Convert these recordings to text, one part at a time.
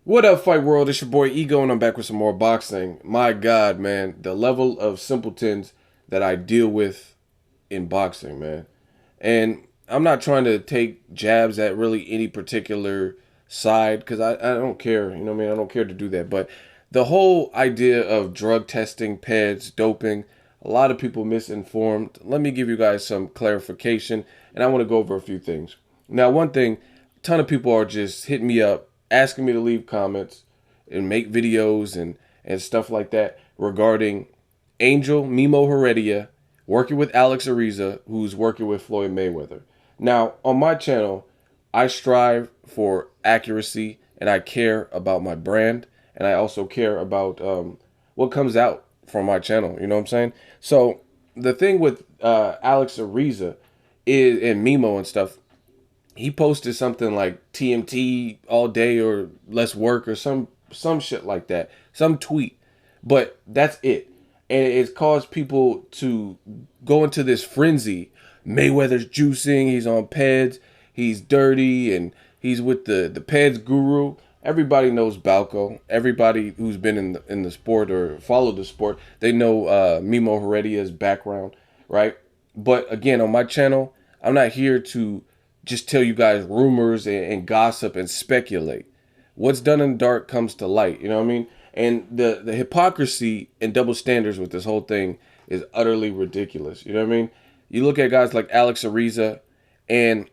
What up, Fight World? It's your boy Ego, and I'm back with some more boxing. My God, man, the level of simpletons that I deal with in boxing, man. And I'm not trying to take jabs at really any particular side because I don't care. You know what I mean? I don't care to do that. But the whole idea of drug testing, Peds, doping, a lot of people misinformed. Let me give you guys some clarification, and I want to go over a few things. Now, one thing, a ton of people are just hitting me up, asking me to leave comments and make videos and stuff like that regarding Angel Memo Heredia working with Alex Ariza, who's working with Floyd Mayweather. Now, on my channel, I strive for accuracy and I care about my brand and I also care about what comes out from my channel. You know what I'm saying? So the thing with Alex Ariza is and Memo and stuff, he posted something like TMT all day or less work or some shit like that, some tweet. But that's it. And it's caused people to go into this frenzy. Mayweather's juicing, he's on Peds, he's dirty, and he's with the Peds guru. Everybody knows Balco. Everybody who's been in the sport or followed the sport, they know Memo Heredia's background, right? But again, on my channel, I'm not here to just tell you guys rumors and gossip and speculate. What's done in the dark comes to light. You know what I mean? And the hypocrisy and double standards with this whole thing is utterly ridiculous. You know what I mean? You look at guys like Alex Ariza, and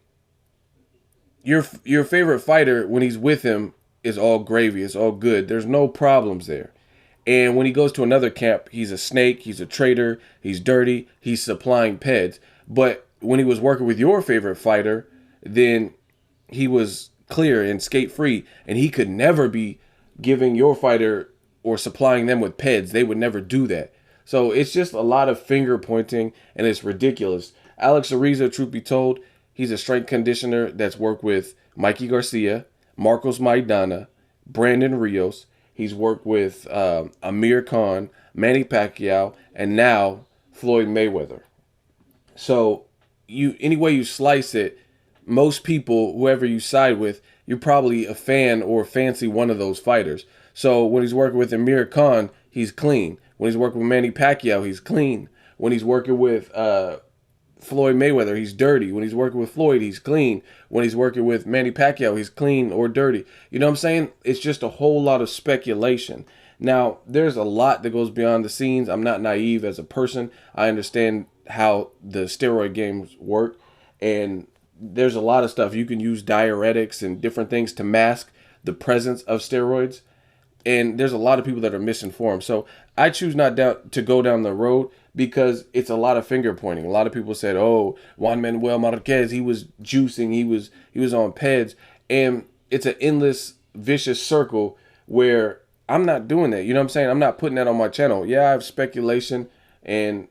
your favorite fighter when he's with him is all gravy. It's all good. There's no problems there. And when he goes to another camp, he's a snake. He's a traitor. He's dirty. He's supplying Peds. But when he was working with your favorite fighter, then he was clear and skate free, and he could never be giving your fighter or supplying them with Peds. They would never do that. So it's just a lot of finger pointing, and it's ridiculous. Alex Ariza, truth be told, he's a strength conditioner that's worked with Mikey Garcia, Marcos Maidana, Brandon Rios. He's worked with Amir Khan, Manny Pacquiao, and now Floyd Mayweather. So you any way you slice it, most people, whoever you side with, you're probably a fan or fancy one of those fighters. So when he's working with Amir Khan, he's clean. When he's working with Manny Pacquiao, he's clean. When he's working with Floyd Mayweather, he's dirty. When he's working with Floyd, he's clean. When he's working with Manny Pacquiao, he's clean or dirty. You know what I'm saying? It's just a whole lot of speculation. Now, there's a lot that goes beyond the scenes. I'm not naive as a person. I understand how the steroid games work, and there's a lot of stuff. You can use diuretics and different things to mask the presence of steroids, and there's a lot of people that are misinformed. So I choose not to go down the road because it's a lot of finger pointing. A lot of people said, "Oh, Juan Manuel Marquez, he was juicing, he was on Peds," and it's an endless vicious circle where I'm not doing that. You know what I'm saying? I'm not putting that on my channel. Yeah, I have speculation, and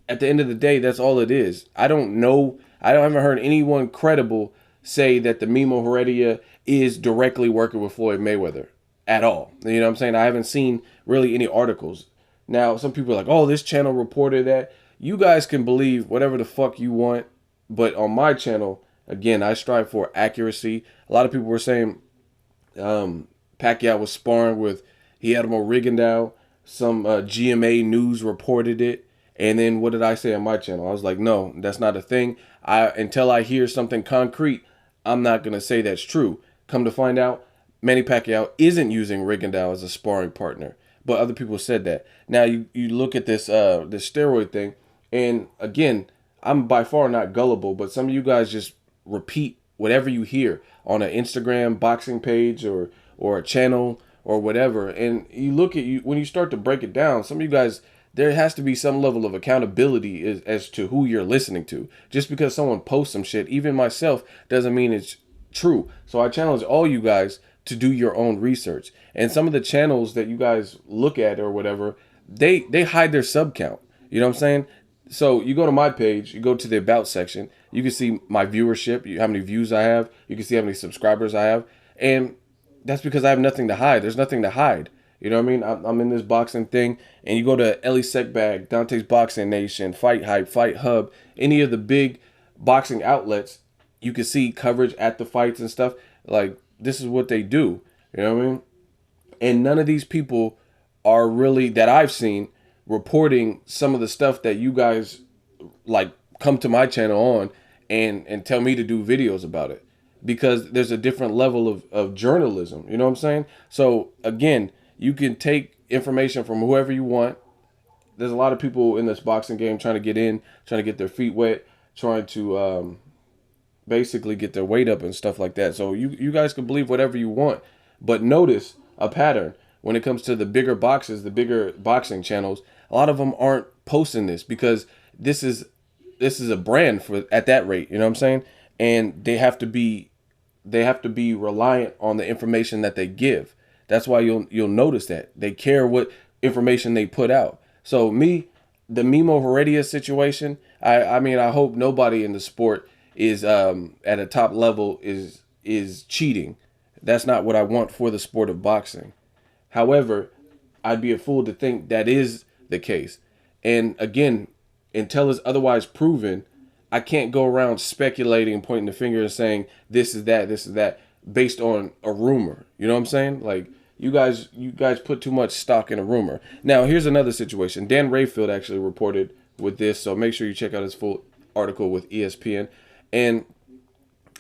at the end of the day, that's all it is. I don't know. I haven't heard anyone credible say that the Memo Heredia is directly working with Floyd Mayweather at all. You know what I'm saying? I haven't seen really any articles. Now, some people are like, oh, this channel reported that. You guys can believe whatever the fuck you want. But on my channel, again, I strive for accuracy. A lot of people were saying Pacquiao was sparring with Guillermo Rigondeaux. Some GMA News reported it. And then what did I say on my channel? I was like, no, that's not a thing. Until I hear something concrete, I'm not going to say that's true. Come to find out, Manny Pacquiao isn't using Rigondeaux as a sparring partner. But other people said that. Now you look at this steroid thing, and again, I'm by far not gullible, but some of you guys just repeat whatever you hear on an Instagram boxing page or a channel or whatever. And you look at you when you start to break it down, some of you guys, there has to be some level of accountability as to who you're listening to. Just because someone posts some shit, even myself, doesn't mean it's true. So I challenge all you guys to do your own research. And some of the channels that you guys look at or whatever, they hide their sub count. You know what I'm saying? So you go to my page, you go to the about section, you can see my viewership, how many views I have, you can see how many subscribers I have, and that's because I have nothing to hide. There's nothing to hide. You know what I mean? I'm in this boxing thing, and you go to Ellie Sekbag, Dante's Boxing Nation, Fight Hype, Fight Hub, any of the big boxing outlets, you can see coverage at the fights and stuff. Like, this is what they do. You know what I mean? And none of these people are really, that I've seen, reporting some of the stuff that you guys like come to my channel on and tell me to do videos about it, because there's a different level of journalism. You know what I'm saying? So again, you can take information from whoever you want. There's a lot of people in this boxing game trying to get in, trying to get their feet wet, trying to basically get their weight up and stuff like that. So you guys can believe whatever you want, but notice a pattern when it comes to the bigger boxes, the bigger boxing channels. A lot of them aren't posting this because this is a brand for at that rate. You know what I'm saying? And they have to be reliant on the information that they give. That's why you'll notice that they care what information they put out. So the Memo Heredia situation, I mean, I hope nobody in the sport is at a top level is cheating. That's not what I want for the sport of boxing. However, I'd be a fool to think that is the case. And again, until it's otherwise proven, I can't go around speculating and pointing the finger and saying this is that based on a rumor. You know what I'm saying? Like you guys put too much stock in a rumor. Now, here's another situation. Dan Rayfield actually reported with this, so make sure you check out his full article with ESPN. And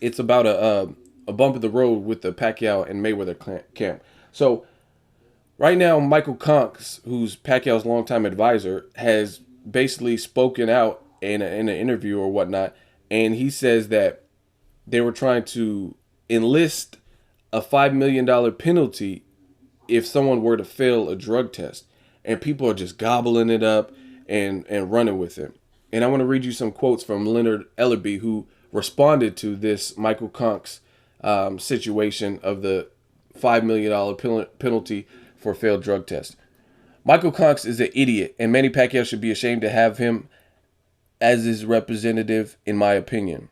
it's about a bump in the road with the Pacquiao and Mayweather camp. So right now, Michael Koncz, who's Pacquiao's longtime advisor, has basically spoken out in an interview or whatnot, and he says that they were trying to enlist a $5 million penalty if someone were to fail a drug test, and people are just gobbling it up and running with it. And I want to read you some quotes from Leonard Ellerbe, who responded to this Michael Koncz situation of the $5 million penalty for failed drug test. Michael Koncz is an idiot, and Manny Pacquiao should be ashamed to have him as his representative, in my opinion.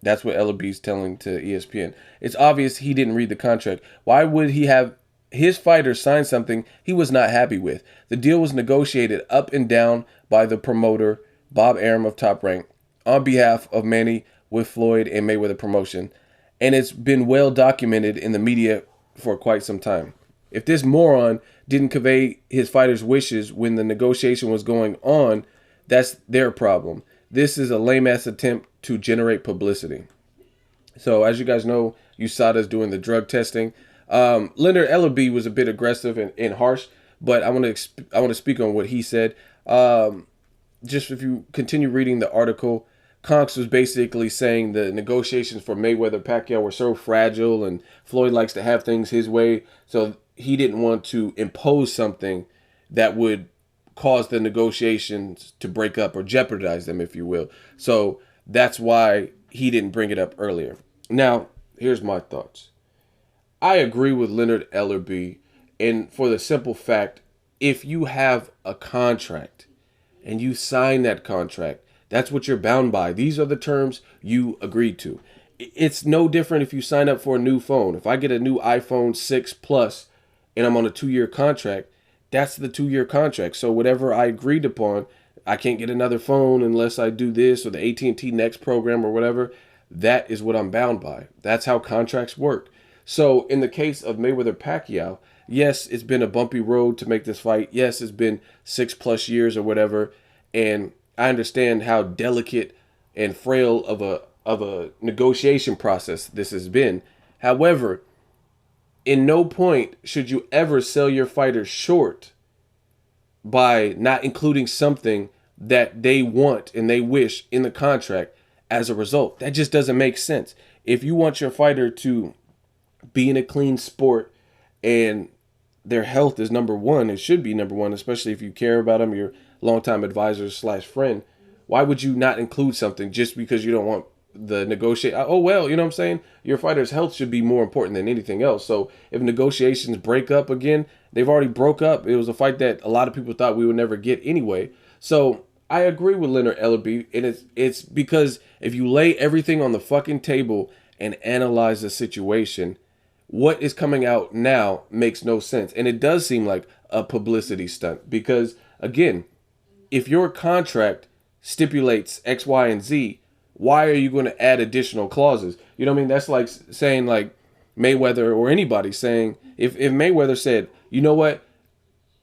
That's what Ellerbe's telling to ESPN. It's obvious he didn't read the contract. Why would he have his fighter sign something he was not happy with? The deal was negotiated up and down by the promoter, Bob Arum of Top Rank, on behalf of Manny with Floyd and Mayweather promotion, and it's been well documented in the media for quite some time. If this moron didn't convey his fighter's wishes when the negotiation was going on, that's their problem. This is a lame-ass attempt to generate publicity. So, as you guys know, USADA's doing the drug testing. Leonard Ellerbe was a bit aggressive and harsh, but I want to speak on what he said. Just if you continue reading the article, Koncz was basically saying the negotiations for Mayweather Pacquiao were so fragile, and Floyd likes to have things his way, so he didn't want to impose something that would cause the negotiations to break up or jeopardize them, if you will. So that's why he didn't bring it up earlier. Now, here's my thoughts. I agree with Leonard Ellerbe, and for the simple fact, if you have a contract and you sign that contract, that's what you're bound by. These are the terms you agreed to. It's no different if you sign up for a new phone. If I get a new iPhone 6 Plus and I'm on a 2-year contract, that's the 2-year contract. So whatever I agreed upon, I can't get another phone unless I do this or the AT&T Next program or whatever. That is what I'm bound by. That's how contracts work. So in the case of Mayweather Pacquiao, yes, it's been a bumpy road to make this fight. Yes, it's been 6+ years or whatever. And I understand how delicate and frail of a negotiation process this has been. However, in no point should you ever sell your fighter short by not including something that they want and they wish in the contract as a result. That just doesn't make sense. If you want your fighter to be in a clean sport and their health is number one, it should be number one, especially if you care about them, your longtime advisor / friend, why would you not include something just because you don't want the negotiate? Oh, well, you know what I'm saying? Your fighter's health should be more important than anything else. So if negotiations break up again, they've already broke up. It was a fight that a lot of people thought we would never get anyway. So I agree with Leonard Ellerbe, and it's because if you lay everything on the fucking table and analyze the situation, what is coming out now makes no sense. And it does seem like a publicity stunt because, again, if your contract stipulates X, Y, and Z, why are you going to add additional clauses? You know what I mean? That's like saying, like, Mayweather or anybody saying, if Mayweather said, you know what,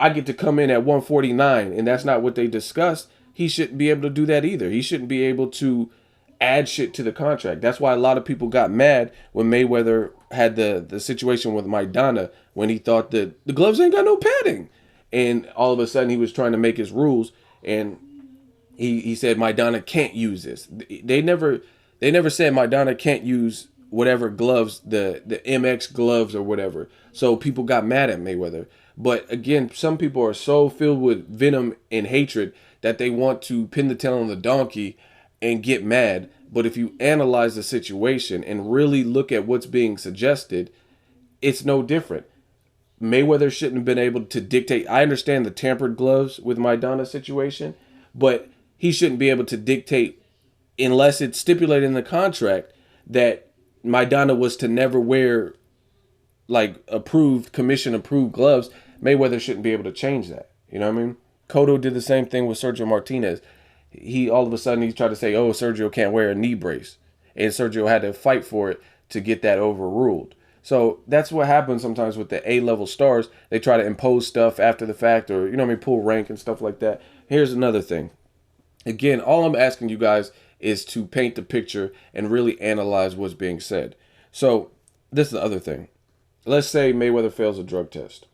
I get to come in at 149, and that's not what they discussed, he shouldn't be able to do that either. He shouldn't be able to add shit to the contract. That's why a lot of people got mad when Mayweather had the situation with Maidana, when he thought that the gloves ain't got no padding. And all of a sudden he was trying to make his rules, and he said Maidana can't use this. They never said Maidana can't use whatever gloves, the MX gloves or whatever. So people got mad at Mayweather. But again, some people are so filled with venom and hatred that they want to pin the tail on the donkey and get mad. But if you analyze the situation and really look at what's being suggested, it's no different. Mayweather shouldn't have been able to dictate. I understand the tampered gloves with Maidana situation, but he shouldn't be able to dictate, unless it's stipulated in the contract that Maidana was to never wear like approved, commission approved gloves. Mayweather shouldn't be able to change that. You know what I mean? Cotto did the same thing with Sergio Martinez. He all of a sudden he tried to say, oh, Sergio can't wear a knee brace. And Sergio had to fight for it to get that overruled. So that's what happens sometimes with the A-level stars. They try to impose stuff after the fact, or, you know what I mean, pull rank and stuff like that. Here's another thing. Again, all I'm asking you guys is to paint the picture and really analyze what's being said. So this is the other thing. Let's say Mayweather fails a drug test.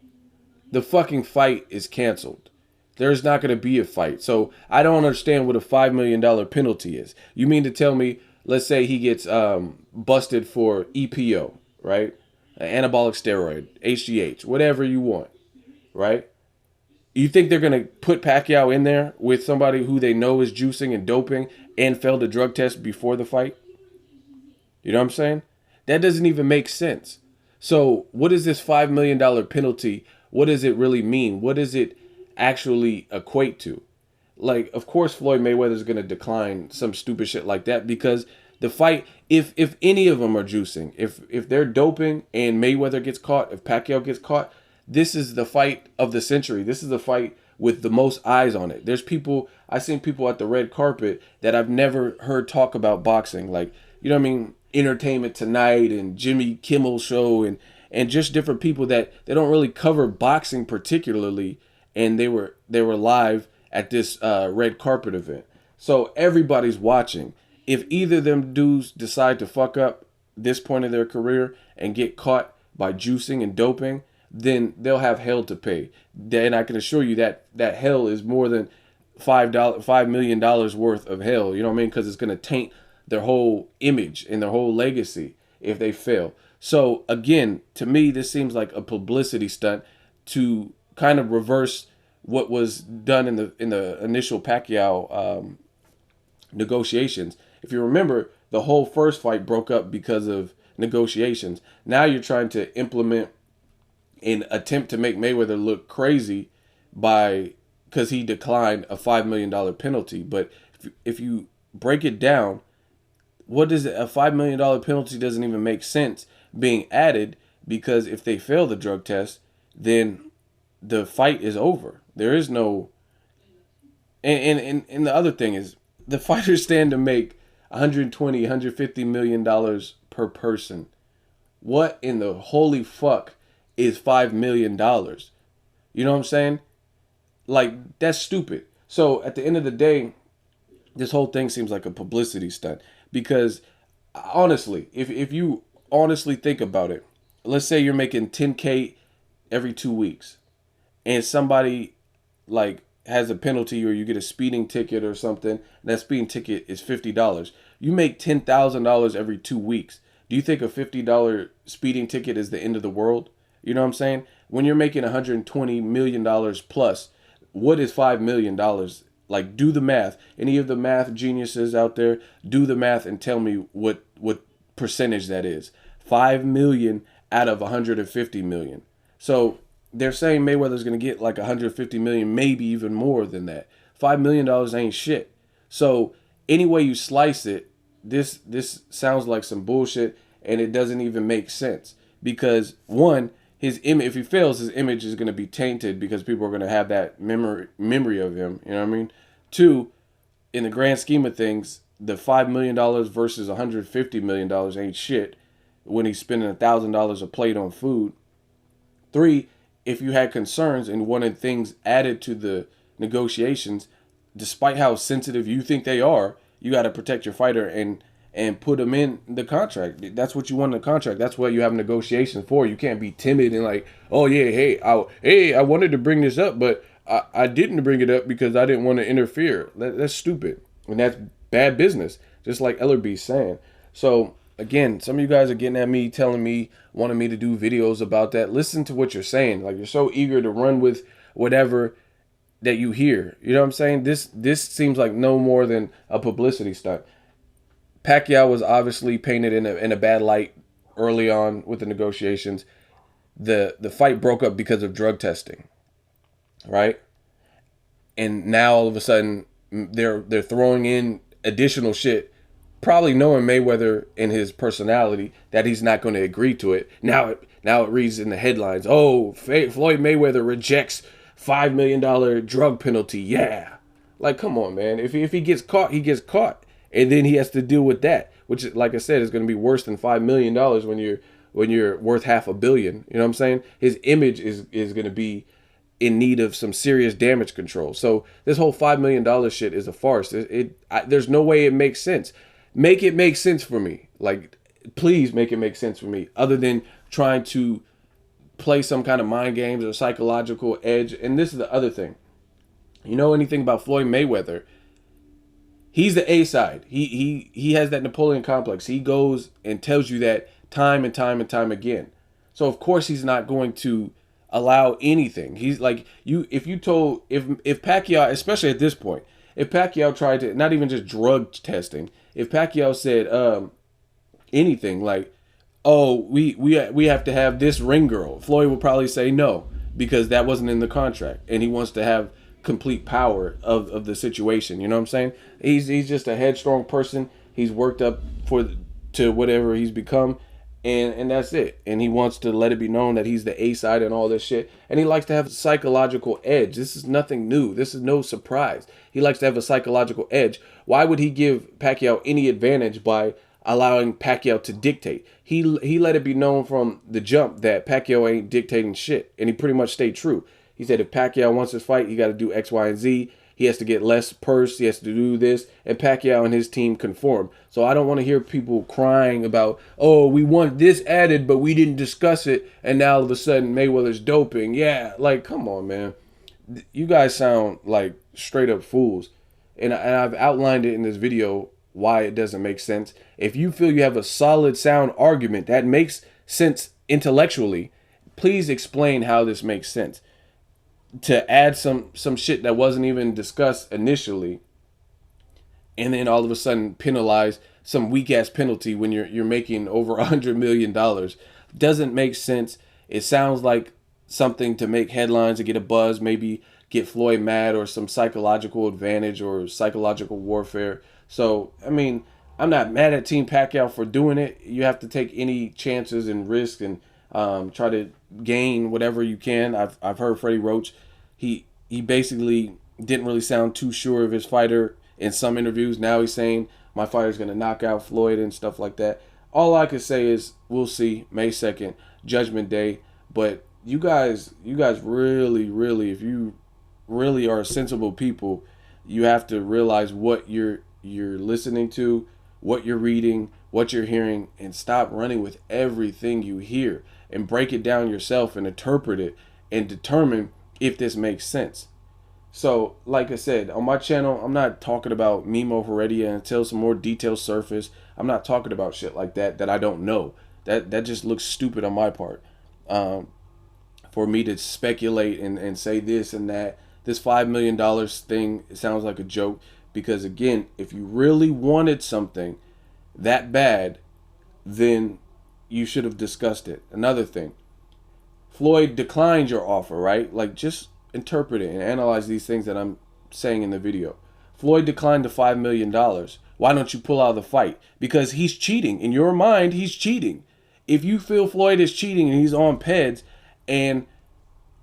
The fucking fight is canceled. There's not going to be a fight. So I don't understand what a $5 million penalty is. You mean to tell me, let's say he gets busted for EPO, right? An anabolic steroid, HGH, whatever you want, right? You think they're going to put Pacquiao in there with somebody who they know is juicing and doping and failed a drug test before the fight? You know what I'm saying? That doesn't even make sense. So what is this $5 million penalty? What does it really mean? What does it actually equate to? Like, of course, Floyd Mayweather is going to decline some stupid shit like that, because the fight, if any of them are juicing, if they're doping and Mayweather gets caught, if Pacquiao gets caught, this is the fight of the century. This is the fight with the most eyes on it. There's people, I've seen people at the red carpet that I've never heard talk about boxing. Like, you know what I mean? Entertainment Tonight and Jimmy Kimmel Show and just different people that they don't really cover boxing particularly. And they were live at this red carpet event. So everybody's watching. If either of them dudes decide to fuck up this point of their career and get caught by juicing and doping, then they'll have hell to pay. And I can assure you that hell is more than $5 million worth of hell. You know what I mean? Because it's going to taint their whole image and their whole legacy if they fail. So again, to me, this seems like a publicity stunt to kind of reverse what was done in the initial Pacquiao negotiations. If you remember, the whole first fight broke up because of negotiations. Now you're trying to implement an attempt to make Mayweather look crazy because he declined a $5 million penalty. But if you break it down, what is it? A $5 million penalty doesn't even make sense being added, because if they fail the drug test, then the fight is over. There is no... And the other thing is, the fighters stand to make $120, $150 million per person. What in the holy fuck is $5 million? You know what I'm saying? Like, that's stupid. So at the end of the day, this whole thing seems like a publicity stunt. Because honestly, if you honestly think about it, let's say you're making $10K every 2 weeks, and somebody like has a penalty, or you get a speeding ticket or something, and that speeding ticket is $50. You make $10,000 every 2 weeks. Do you think a $50 speeding ticket is the end of the world? You know what I'm saying? When you're making $120 million plus, what is $5 million? Like, do the math. Any of the math geniuses out there, do the math and tell me what percentage that is. 5 million out of 150 million. So they're saying Mayweather's going to get like 150 million, maybe even more than that. $5 million ain't shit. So any way you slice it, this sounds like some bullshit, and it doesn't even make sense. Because one, his image, if he fails, his image is going to be tainted, because people are going to have that memory of him. You know what I mean? Two, in the grand scheme of things, the $5 million versus $150 million ain't shit. when he's spending $1,000 a plate on food. 3, if you had concerns and wanted things added to the negotiations, despite how sensitive you think they are, you got to protect your fighter and put them in the contract. That's what you want in the contract. That's what you have negotiations for. You can't be timid and like, oh yeah, hey, I wanted to bring this up, but I didn't bring it up because I didn't want to interfere. That's stupid, and that's bad business. Just like Ellerbe's saying. So again, some of you guys are getting at me, telling me, wanting me to do videos about that. Listen to what you're saying. Like, you're so eager to run with whatever that you hear. You know what I'm saying? This seems like no more than a publicity stunt. Pacquiao was obviously painted in a bad light early on with the negotiations. The fight broke up because of drug testing, right? And now all of a sudden they're throwing in additional shit, probably knowing Mayweather and his personality that he's not going to agree to it. Now it reads in the headlines, oh, Floyd Mayweather rejects $5 million drug penalty. Yeah. Like, come on, man. If he gets caught, he gets caught. And then he has to deal with that, which, like I said, is going to be worse than $5 million when you're worth $500 million. You know what I'm saying? His image is going to be in need of some serious damage control. So this whole $5 million shit is a farce. There's no way it makes sense. Make it make sense for me. Like, please make it make sense for me, other than trying to play some kind of mind games or psychological edge. And this is the other thing. You know anything about Floyd Mayweather? He's the A side. He has that Napoleon complex. He goes and tells you that time and time and time again. So of course he's not going to allow anything. He's like, if Pacquiao, especially at this point, if Pacquiao tried to, not even just drug testing, if Pacquiao said anything like, oh, we have to have this ring girl, Floyd would probably say no, because that wasn't in the contract, and he wants to have complete power of the situation. You know what I'm saying? He's just a headstrong person. He's worked up to whatever he's become, and that's it. And he wants to let it be known that he's the A side and all this shit. And he likes to have a psychological edge. This is nothing new. This is no surprise. He likes to have a psychological edge. Why would he give Pacquiao any advantage by allowing Pacquiao to dictate? He let it be known from the jump that Pacquiao ain't dictating shit, and he pretty much stayed true. He said if Pacquiao wants to fight, he got to do X, Y, and Z. He has to get less purse. He has to do this. And Pacquiao and his team conform. So I don't want to hear people crying about, oh, we want this added, but we didn't discuss it. And now all of a sudden Mayweather's doping. Yeah, like, come on, man. You guys sound like straight up fools. And I've outlined it in this video why it doesn't make sense. If you feel you have a solid, sound argument that makes sense intellectually, please explain how this makes sense. To add some shit that wasn't even discussed initially, and then all of a sudden penalize some weak ass penalty when you're making over $100 million doesn't make sense. It sounds like something to make headlines, to get a buzz, maybe get Floyd mad, or some psychological advantage or psychological warfare. So I mean, I'm not mad at Team Pacquiao for doing it. You have to take any chances and risk and try to gain whatever you can. I've heard Freddie Roach, he basically didn't really sound too sure of his fighter in some interviews. Now he's saying my fighter's gonna knock out Floyd and stuff like that. All I could say is we'll see. May 2nd, Judgment Day. But you guys really, if you really are sensible people, you have to realize what you're listening to, what you're reading, what you're hearing, and stop running with everything you hear, and break it down yourself and interpret it and determine if this makes sense. So, like I said, on my channel, I'm not talking about Memo Heredia until some more details surface. I'm not talking about shit like that I don't know. That just looks stupid on my part. For me to speculate and say this and that. This $5 million thing, it sounds like a joke. Because again, if you really wanted something that bad, then you should have discussed it. Another thing, Floyd declined your offer, right? Like, just interpret it and analyze these things that I'm saying in the video. Floyd declined the $5 million. Why don't you pull out of the fight? Because he's cheating. In your mind, he's cheating. If you feel Floyd is cheating and he's on Peds, and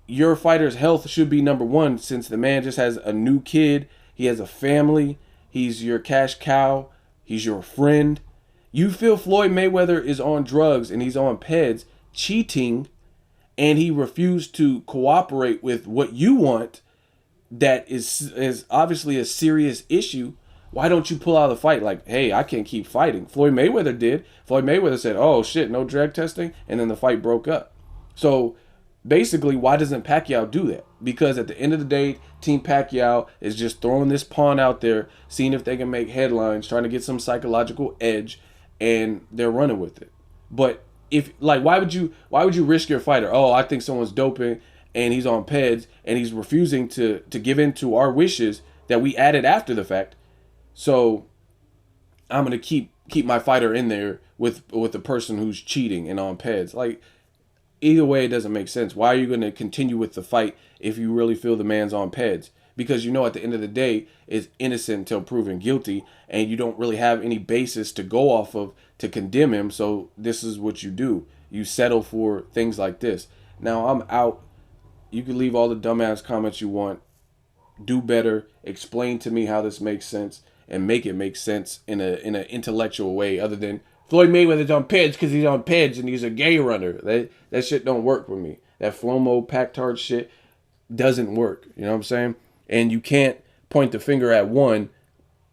your fighter's health should be number one, since the man just has a new kid, he has a family, he's your cash cow, he's your friend, You feel Floyd Mayweather is on drugs and he's on Peds, cheating, and he refused to cooperate with what you want, that is obviously a serious issue. Why don't you pull out of the fight? Like, hey, I can't keep fighting. Floyd Mayweather did. Floyd Mayweather said, oh shit, no drug testing, and then the fight broke up. So basically, why doesn't Pacquiao do that? Because at the end of the day, Team Pacquiao is just throwing this pawn out there, seeing if they can make headlines, trying to get some psychological edge, and they're running with it. But if, like, why would you risk your fighter? Oh, I think someone's doping and he's on Peds and he's refusing to give in to our wishes that we added after the fact. So I'm gonna keep my fighter in there with the person who's cheating and on Peds. Like, either way, it doesn't make sense. Why are you gonna continue with the fight if you really feel the man's on Peds? Because you know at the end of the day is innocent until proven guilty, and you don't really have any basis to go off of to condemn him. So this is what you do. You settle for things like this. Now I'm out. You can leave all the dumbass comments you want. Do better. Explain to me how this makes sense, and make it make sense in an intellectual way, other than Floyd Mayweather's on Peds because he's on Peds and he's a gay runner. That shit don't work for me. That Flomo Pactard shit doesn't work. You know what I'm saying? And you can't point the finger at one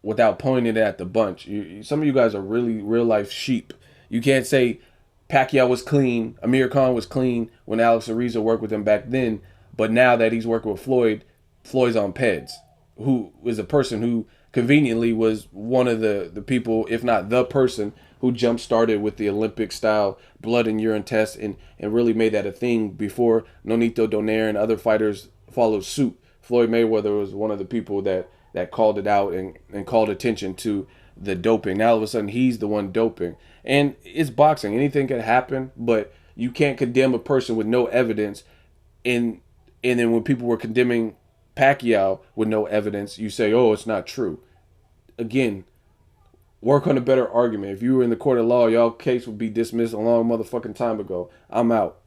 without pointing it at the bunch. Some of you guys are really real life sheep. You can't say Pacquiao was clean, Amir Khan was clean when Alex Ariza worked with him back then, but now that he's working with Floyd, Floyd's on Peds, who is a person who conveniently was one of the people, if not the person, who jump started with the Olympic style blood and urine test and really made that a thing before Nonito Donaire and other fighters followed suit. Floyd Mayweather was one of the people that called it out and called attention to the doping. Now all of a sudden he's the one doping. And it's boxing. Anything can happen, but you can't condemn a person with no evidence. And then when people were condemning Pacquiao with no evidence, you say, oh, it's not true. Again, work on a better argument. If you were in the court of law, y'all case would be dismissed a long motherfucking time ago. I'm out.